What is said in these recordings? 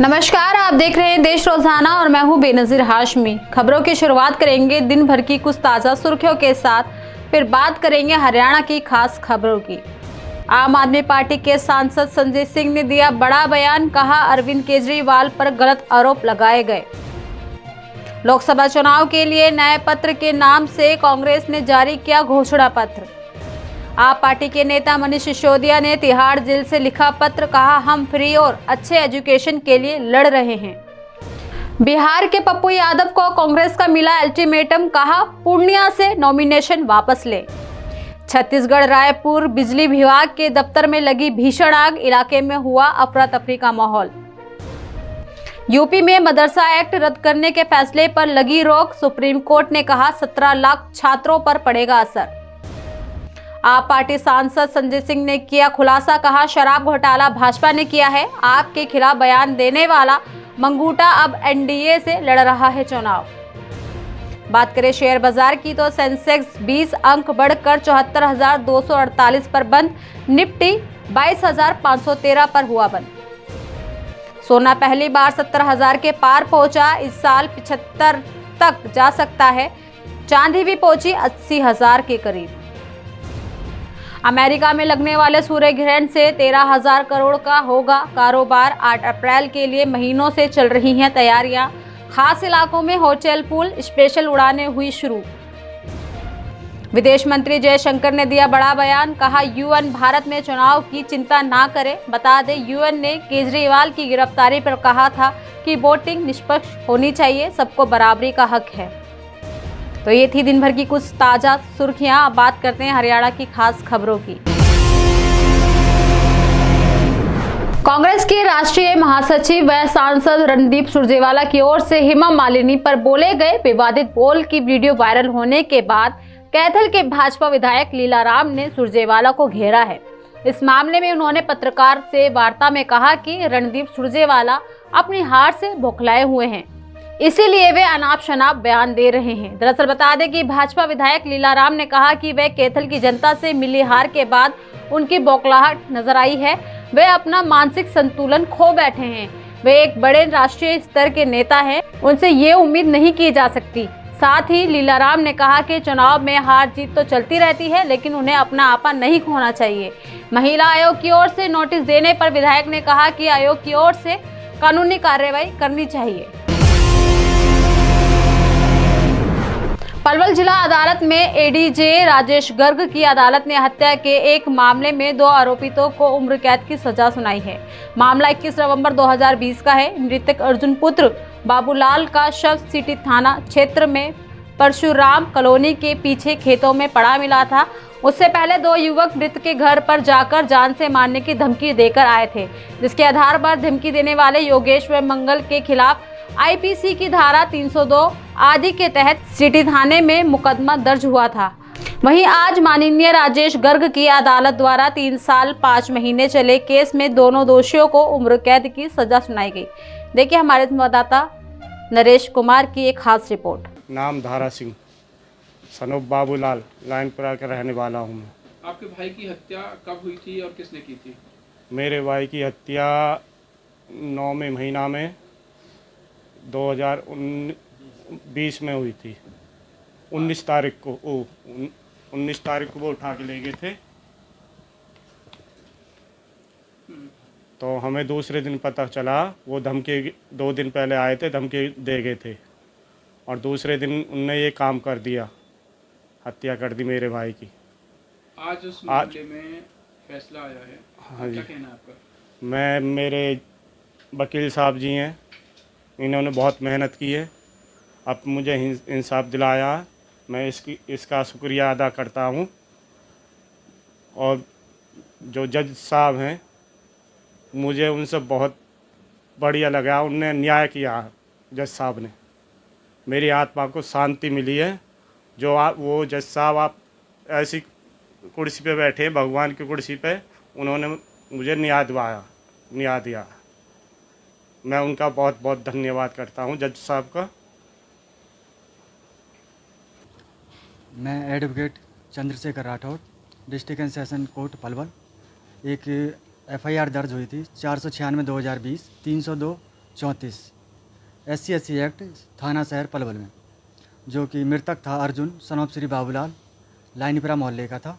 नमस्कार, आप देख रहे हैं देश रोजाना और मैं हूं बेनजीर हाशमी। खबरों की शुरुआत करेंगे दिन भर की कुछ ताज़ा सुर्खियों के साथ, फिर बात करेंगे हरियाणा की खास खबरों की। आम आदमी पार्टी के सांसद संजय सिंह ने दिया बड़ा बयान, कहा अरविंद केजरीवाल पर गलत आरोप लगाए गए। लोकसभा चुनाव के लिए नए पत्र के नाम से कांग्रेस ने जारी किया घोषणा पत्र। आप पार्टी के नेता मनीष सिसोदिया ने तिहाड़ जेल से लिखा पत्र, कहा हम फ्री और अच्छे एजुकेशन के लिए लड़ रहे हैं। बिहार के पप्पू यादव को कांग्रेस का मिला अल्टीमेटम, कहा पूर्णिया से नॉमिनेशन वापस ले। छत्तीसगढ़ रायपुर बिजली विभाग के दफ्तर में लगी भीषण आग, इलाके में हुआ अफरा तफरी का माहौल। यूपी में मदरसा एक्ट रद्द करने के फैसले पर लगी रोक, सुप्रीम कोर्ट ने कहा 17 लाख छात्रों पर पड़ेगा असर। आप पार्टी सांसद संजय सिंह ने किया खुलासा, कहा शराब घोटाला भाजपा ने किया है। आप के खिलाफ बयान देने वाला मंगूटा अब एनडीए से लड़ रहा है चुनाव। बात करें शेयर बाजार की तो सेंसेक्स 20 अंक बढ़कर 74,248 पर बंद, निफ्टी 22,513 पर हुआ बंद। सोना पहली बार 70,000 के पार पहुंचा, इस साल 75 तक जा सकता है। चांदी भी पहुंची 80,000 के करीब। अमेरिका में लगने वाले सूर्य ग्रहण से 13,000 करोड़ का होगा कारोबार। 8 अप्रैल के लिए महीनों से चल रही हैं तैयारियां। खास इलाकों में होटल पूल स्पेशल उड़ानें हुई शुरू। विदेश मंत्री जयशंकर ने दिया बड़ा बयान, कहा यूएन भारत में चुनाव की चिंता ना करे। बता दें यूएन ने केजरीवाल की गिरफ्तारी पर कहा था कि वोटिंग निष्पक्ष होनी चाहिए, सबको बराबरी का हक है। तो ये थी दिन भर की कुछ ताजा सुर्खियां। अब बात करते हैं हरियाणा की खास खबरों की। कांग्रेस के राष्ट्रीय महासचिव व सांसद रणदीप सुरजेवाला की ओर से हेमा मालिनी पर बोले गए विवादित बोल की वीडियो वायरल होने के बाद कैथल के भाजपा विधायक लीलाराम ने सुरजेवाला को घेरा है। इस मामले में उन्होंने पत्रकार से वार्ता में कहा कि रणदीप सुरजेवाला अपनी हार से बौखलाए हुए हैं, इसीलिए वे अनाप शनाप बयान दे रहे हैं। दरअसल बता दें कि भाजपा विधायक लीलाराम ने कहा कि वे कैथल की जनता से मिली हार के बाद उनकी बौखलाहट नजर आई है। वे अपना मानसिक संतुलन खो बैठे हैं। वे एक बड़े राष्ट्रीय स्तर के नेता हैं, उनसे ये उम्मीद नहीं की जा सकती। साथ ही लीलाराम ने कहा कि चुनाव में हार जीत तो चलती रहती है, लेकिन उन्हें अपना आपा नहीं खोना चाहिए। महिला आयोग की ओर से नोटिस देने पर विधायक ने कहा कि आयोग की ओर से कानूनी कार्रवाई करनी चाहिए। पलवल जिला अदालत में एडीजे राजेश गर्ग की अदालत ने हत्या के एक मामले में 2 आरोपितों को उम्र कैद की सजा सुनाई है। मामला 21 नवंबर 2020 का है। मृतक अर्जुन पुत्र बाबूलाल का शव सिटी थाना क्षेत्र में परशुराम कॉलोनी के पीछे खेतों में पड़ा मिला था। उससे पहले 2 युवक मृत के घर पर जाकर जान से मारने की धमकी देकर आए थे, जिसके आधार पर धमकी देने वाले योगेश व मंगल के खिलाफ आईपीसी की धारा 302 आदि के तहत सिटी थाने में मुकदमा दर्ज हुआ था। वहीं आज माननीय राजेश गर्ग की अदालत द्वारा 3 साल 5 महीने चले केस में दोनों दोषियों को उम्र कैद की सजा सुनाई गई। देखिए हमारे संवाददाता नरेश कुमार की एक खास रिपोर्ट। नाम धारा सिंह, सनोब बाबूलाल, लाइनपुरा का रहने वाला हूँ मैं। आपके भाई की हत्या कब हुई थी और किसने की थी? मेरे भाई की हत्या 9वें महीना में 2020 में हुई थी। 19 तारीख को 19 तारीख को वो उठा के ले गए थे। तो हमें दूसरे दिन पता चला, वो धमकी 2 दिन पहले आए थे, धमकी दे गए थे और दूसरे दिन उनने ये काम कर दिया, हत्या कर दी मेरे भाई की। आज उस मामले में फैसला आया है। हाँ जी, क्या कहना है आपका? मेरे वकील साहब जी हैं, इन्होंने बहुत मेहनत की है, अब मुझे इंसाफ दिलाया। मैं इसका शुक्रिया अदा करता हूँ। और जो जज साहब हैं, मुझे उनसे बहुत बढ़िया लगा, उनने न्याय किया। जज साहब ने, मेरी आत्मा को शांति मिली है। जो वो जज साहब आप ऐसी कुर्सी पे बैठे, भगवान की कुर्सी पे, उन्होंने मुझे न्याय दिया। मैं उनका बहुत बहुत धन्यवाद करता हूं, जज साहब का। मैं advocate Chandrashekhar Rathore, district and session court Palwal. एक एफआईआर दर्ज हुई थी 496/2020, 302 34 SC एक्ट थाना शहर पलवल में, जो कि मृतक था अर्जुन सनोप श्री बाबूलाल, लाइनपुरा मोहल्ले का था।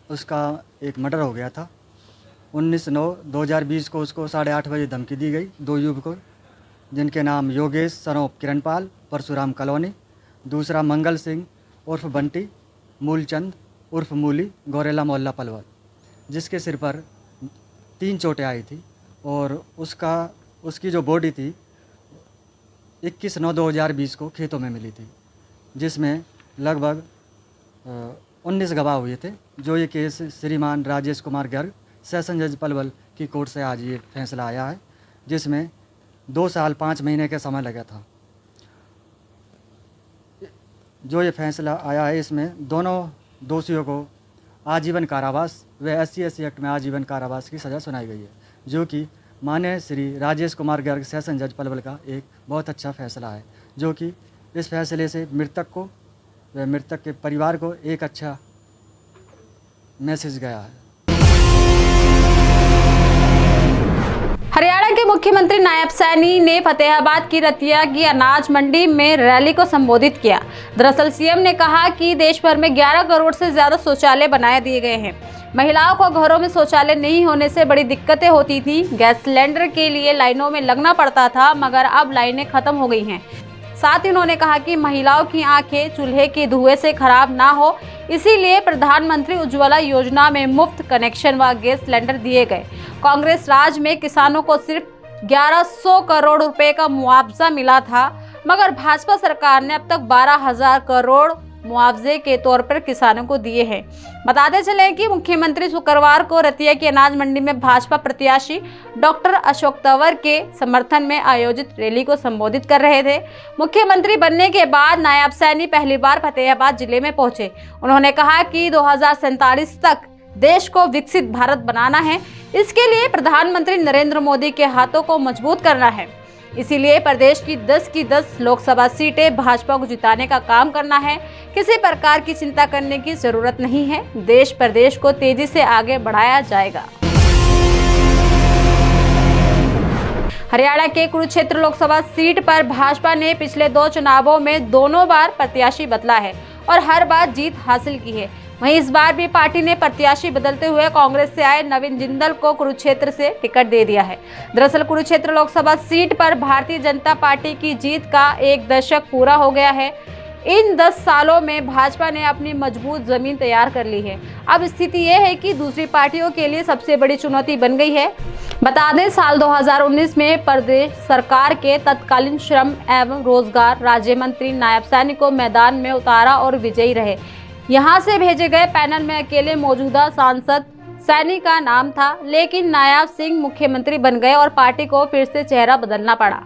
उसका एक मर्डर हो गया था। 19/9/2020 को उसको 8:30 बजे धमकी दी गई 2 युवकों, जिनके नाम योगेश सनोप किरणपाल, परशुराम कॉलोनी, दूसरा मंगल सिंह उर्फ बंटी, मूलचंद उर्फ मूली, गौरेला मोहल्ला पलवल, जिसके सिर पर 3 चोटें आई थी। और उसकी जो बॉडी थी 21/9/2020 को खेतों में मिली थी, जिसमें लगभग 19 गवाह हुए थे। जो ये केस श्रीमान राजेश कुमार गर्ग, सेशन जज पलवल की कोर्ट से आज ये फैसला आया है, जिसमें 2 साल 5 महीने का समय लगा था। जो ये फैसला आया है, इसमें दोनों दोषियों को आजीवन कारावास व SC एक्ट में आजीवन कारावास की सज़ा सुनाई गई है, जो कि माननीय श्री राजेश कुमार गर्ग सेशन जज पलवल का एक बहुत अच्छा फैसला है, जो कि इस फैसले से मृतक को व मृतक के परिवार को एक अच्छा मैसेज गया है। हरियाणा के मुख्यमंत्री नायब सैनी ने फतेहाबाद की रतिया की अनाज मंडी में रैली को संबोधित किया। दरअसल सीएम ने कहा कि देश भर में 11 करोड़ से ज्यादा शौचालय बनाए दिए गए हैं। महिलाओं को घरों में शौचालय नहीं होने से बड़ी दिक्कतें होती थी। गैस सिलेंडर के लिए लाइनों में लगना पड़ता था, मगर अब लाइनें खत्म हो गई हैं। साथ ही उन्होंने कहा कि महिलाओं की आंखें चूल्हे के धुएं से खराब ना हो, इसीलिए प्रधानमंत्री उज्ज्वला योजना में मुफ्त कनेक्शन व गैस सिलेंडर दिए गए। कांग्रेस राज में किसानों को सिर्फ 1100 करोड़ रुपए का मुआवजा मिला था, मगर भाजपा सरकार ने अब तक 12,000 करोड़ मुआवजे के तौर पर किसानों को दिए हैं। बताते चले कि मुख्यमंत्री शुक्रवार को रतिया की अनाज मंडी में भाजपा प्रत्याशी डॉक्टर अशोक तंवर के समर्थन में आयोजित रैली को संबोधित कर रहे थे। मुख्यमंत्री बनने के बाद नायब सैनी पहली बार फतेहाबाद जिले में पहुंचे। उन्होंने कहा कि 2047 तक देश को विकसित भारत बनाना है। इसके लिए प्रधानमंत्री नरेंद्र मोदी के हाथों को मजबूत करना है। इसीलिए प्रदेश की 10 की 10 लोकसभा सीटें भाजपा को जिताने का काम करना है। किसी प्रकार की चिंता करने की जरूरत नहीं है। देश प्रदेश को तेजी से आगे बढ़ाया जाएगा। हरियाणा के कुरुक्षेत्र लोकसभा सीट पर भाजपा ने पिछले 2 चुनावों में दोनों बार प्रत्याशी बदला है और हर बार जीत हासिल की है। वहीं इस बार भी पार्टी ने प्रत्याशी बदलते हुए कांग्रेस से आए नवीन जिंदल को कुरुक्षेत्र से टिकट दे दिया है। दरअसल कुरुक्षेत्र लोकसभा सीट पर भारतीय जनता पार्टी की जीत का 1 दशक पूरा हो गया है। इन 10 सालों में भाजपा ने अपनी मजबूत जमीन तैयार कर ली है। अब स्थिति यह है कि दूसरी पार्टियों के लिए सबसे बड़ी चुनौती बन गई है। बता दें, साल 2019 में प्रदेश सरकार के तत्कालीन श्रम एवं रोजगार राज्य मंत्री नायब सैनी को मैदान में उतारा और विजयी रहे। यहां से भेजे गए पैनल में अकेले मौजूदा सांसद सैनी का नाम था, लेकिन नायब सिंह मुख्यमंत्री बन गए और पार्टी को फिर से चेहरा बदलना पड़ा।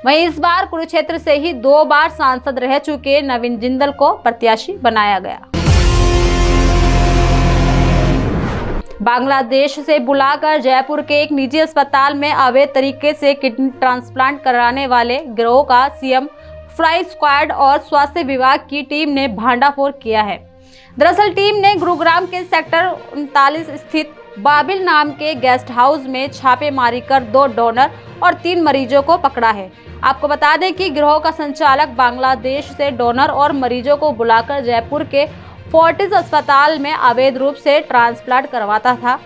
वहीं इस बार कुरुक्षेत्र से ही 2 बार सांसद रह चुके नवीन जिंदल को प्रत्याशी बनाया गया। बांग्लादेश से बुलाकर जयपुर के एक निजी अस्पताल में अवैध तरीके से किडनी ट्रांसप्लांट कराने वाले गिरोह का सीएम फ्लाई स्क्वाड और स्वास्थ्य विभाग की टीम ने भांडाफोड़ किया है। दरअसल टीम ने गुरुग्राम के सेक्टर 39 स्थित बाबिल नाम के गेस्ट हाउस में छापेमारी कर 2 डोनर और 3 मरीजों को पकड़ा है। आपको बता दें कि गिरोह का संचालक बांग्लादेश से डोनर और मरीजों को बुलाकर जयपुर के फोर्टिस अस्पताल में अवैध रूप से ट्रांसप्लांट करवाता था।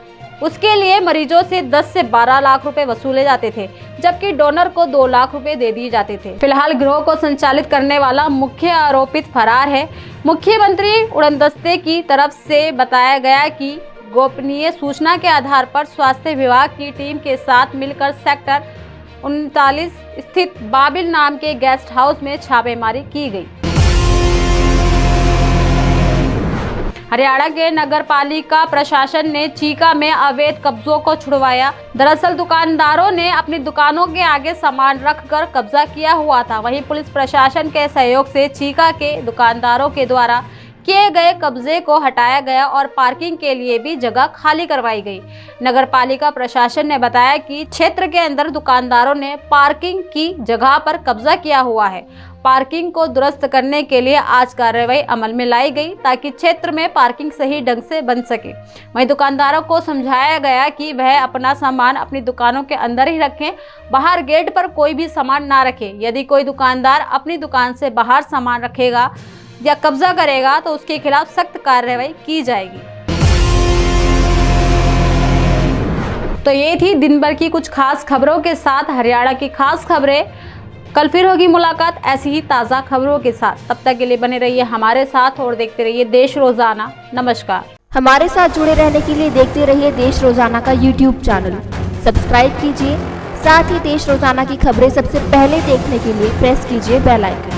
उसके लिए मरीजों से 10 से 12 लाख रुपए वसूले जाते थे, जबकि डोनर को 2 लाख रुपए दे दिए जाते थे। फिलहाल गिरोह को संचालित करने वाला मुख्य आरोपित फरार है। मुख्यमंत्री उड़नदस्ते की तरफ से बताया गया कि गोपनीय सूचना के आधार पर स्वास्थ्य विभाग की टीम के साथ मिलकर सेक्टर 39 स्थित बाबिल नाम के गेस्ट हाउस में छापेमारी की गई। हरियाणा के नगर पालिका प्रशासन ने चीका में अवैध कब्जों को छुड़वाया। दरअसल दुकानदारों ने अपनी दुकानों के आगे सामान रखकर कब्जा किया हुआ था। वहीं पुलिस प्रशासन के सहयोग से चीका के दुकानदारों के द्वारा किए गए कब्जे को हटाया गया और पार्किंग के लिए भी जगह खाली करवाई गई। नगर पालिका प्रशासन ने बताया कि क्षेत्र के अंदर दुकानदारों ने पार्किंग की जगह पर कब्जा किया हुआ है। पार्किंग को दुरुस्त करने के लिए आज कार्रवाई अमल में लाई गई ताकि क्षेत्र में पार्किंग सही ढंग से बन सके। वहीं दुकानदारों को समझाया गया कि वह अपना सामान अपनी दुकानों के अंदर ही रखें, बाहर गेट पर कोई भी सामान ना रखें। यदि कोई दुकानदार अपनी दुकान से बाहर सामान रखेगा या कब्जा करेगा तो उसके खिलाफ सख्त कार्रवाई की जाएगी। तो ये थी दिन भर की कुछ खास खबरों के साथ हरियाणा की खास खबरें। कल फिर होगी मुलाकात ऐसी ही ताज़ा खबरों के साथ। तब तक के लिए बने रहिए हमारे साथ और देखते रहिए देश रोजाना। नमस्कार। हमारे साथ जुड़े रहने के लिए देखते रहिए देश रोजाना का YouTube चैनल सब्सक्राइब कीजिए। साथ ही देश रोजाना की खबरें सबसे पहले देखने के लिए प्रेस कीजिए बेल आइकन।